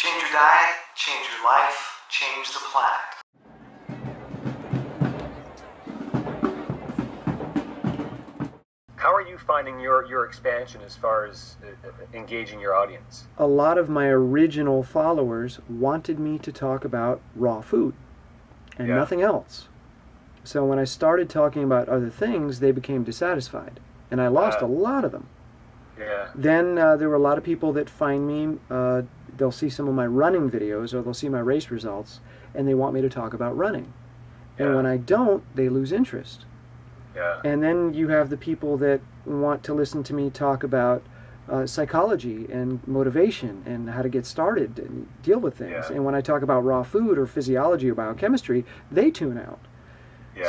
Change your diet, change your life, change the planet. How are you finding your expansion as far as engaging your audience? A lot of my original followers wanted me to talk about raw food and nothing else. So when I started talking about other things, they became dissatisfied, and I lost a lot of them. Yeah. Then there were a lot of people that find me, they'll see some of my running videos or they'll see my race results, and they want me to talk about running. And when I don't, they lose interest. Yeah. And then you have the people that want to listen to me talk about psychology and motivation and how to get started and deal with things. And when I talk about raw food or physiology or biochemistry, they tune out.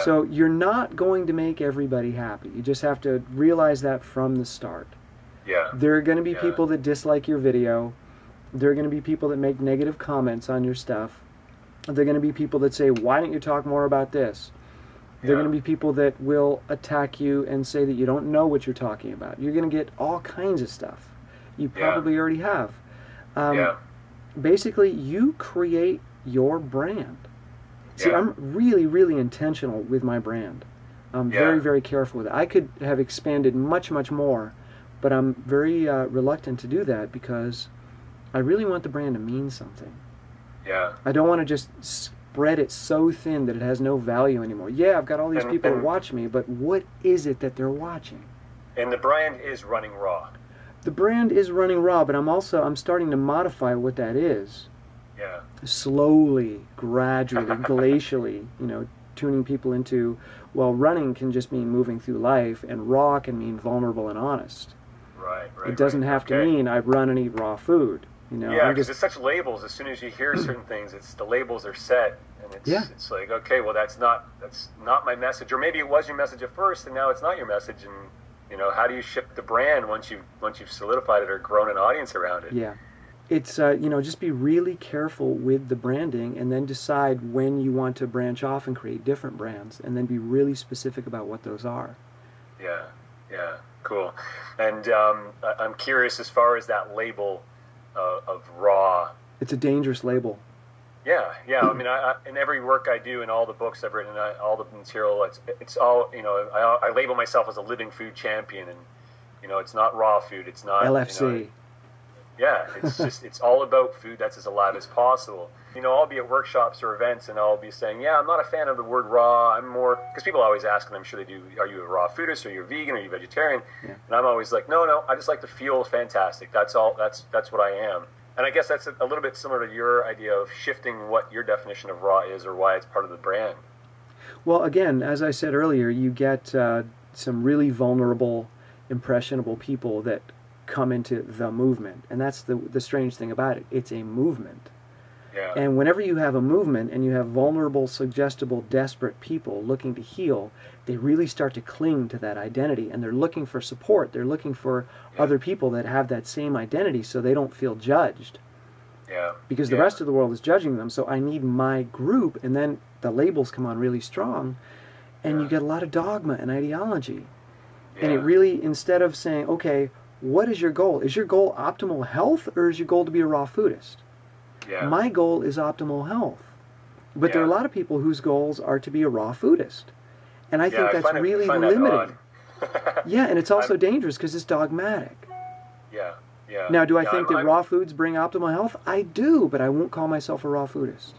So you're not going to make everybody happy. You just have to realize that from the start. There are going to be people that dislike your video. There are going to be people that make negative comments on your stuff. There are going to be people that say, why don't you talk more about this? There are going to be people that will attack you and say that you don't know what you're talking about. You're going to get all kinds of stuff. You probably already have. Basically, you create your brand. See, I'm really, really intentional with my brand. I'm very, very careful with it. I could have expanded much, much more, but I'm very reluctant to do that because I really want the brand to mean something. I don't want to just spread it so thin that it has no value anymore. Yeah, I've got all these people that watch me, but what is it that they're watching? And the brand is running raw. The brand is running raw, but I'm starting to modify what that is. Slowly, gradually, glacially, you know, tuning people into, well, running can just mean moving through life, and raw can mean vulnerable and honest. It doesn't have to mean I run and eat raw food. You know, because it's such labels. As soon as you hear certain things, the labels are set, and it's like, okay, well, that's not my message, or maybe it was your message at first, and now it's not your message. And you know, how do you shift the brand once you've solidified it or grown an audience around it? It's you know, just be really careful with the branding, and then decide when you want to branch off and create different brands, and then be really specific about what those are. Cool. And I'm curious as far as that label of raw. It's a dangerous label. I mean, in every work I do, in all the books I've written, all the material, it's all, you know, I label myself as a living food champion, and you know, it's not raw food, it's not LFC. You know, it's just, it's all about food that's as alive as possible. You know, I'll be at workshops or events and I'll be saying, I'm not a fan of the word raw. I'm more, because people always ask, and I'm sure they do, are you a raw foodist, or are you a vegan, or are you vegetarian? And I'm always like, no, I just like to feel fantastic. That's all, that's what I am. And I guess that's a little bit similar to your idea of shifting what your definition of raw is, or why it's part of the brand. Well, again, as I said earlier, you get some really vulnerable, impressionable people that come into the movement, and that's the strange thing about it. It's a movement. And whenever you have a movement and you have vulnerable, suggestible, desperate people looking to heal, they really start to cling to that identity, and they're looking for support. They're looking for other people that have that same identity, so they don't feel judged. Because the rest of the world is judging them, so I need my group, and then the labels come on really strong, and you get a lot of dogma and ideology. And it really, instead of saying, okay, what is your goal? Is your goal optimal health, or is your goal to be a raw foodist? My goal is optimal health. But there are a lot of people whose goals are to be a raw foodist. And I think that's really limiting. And it's also dangerous because it's dogmatic. Now, do I think that raw foods bring optimal health? I do, but I won't call myself a raw foodist.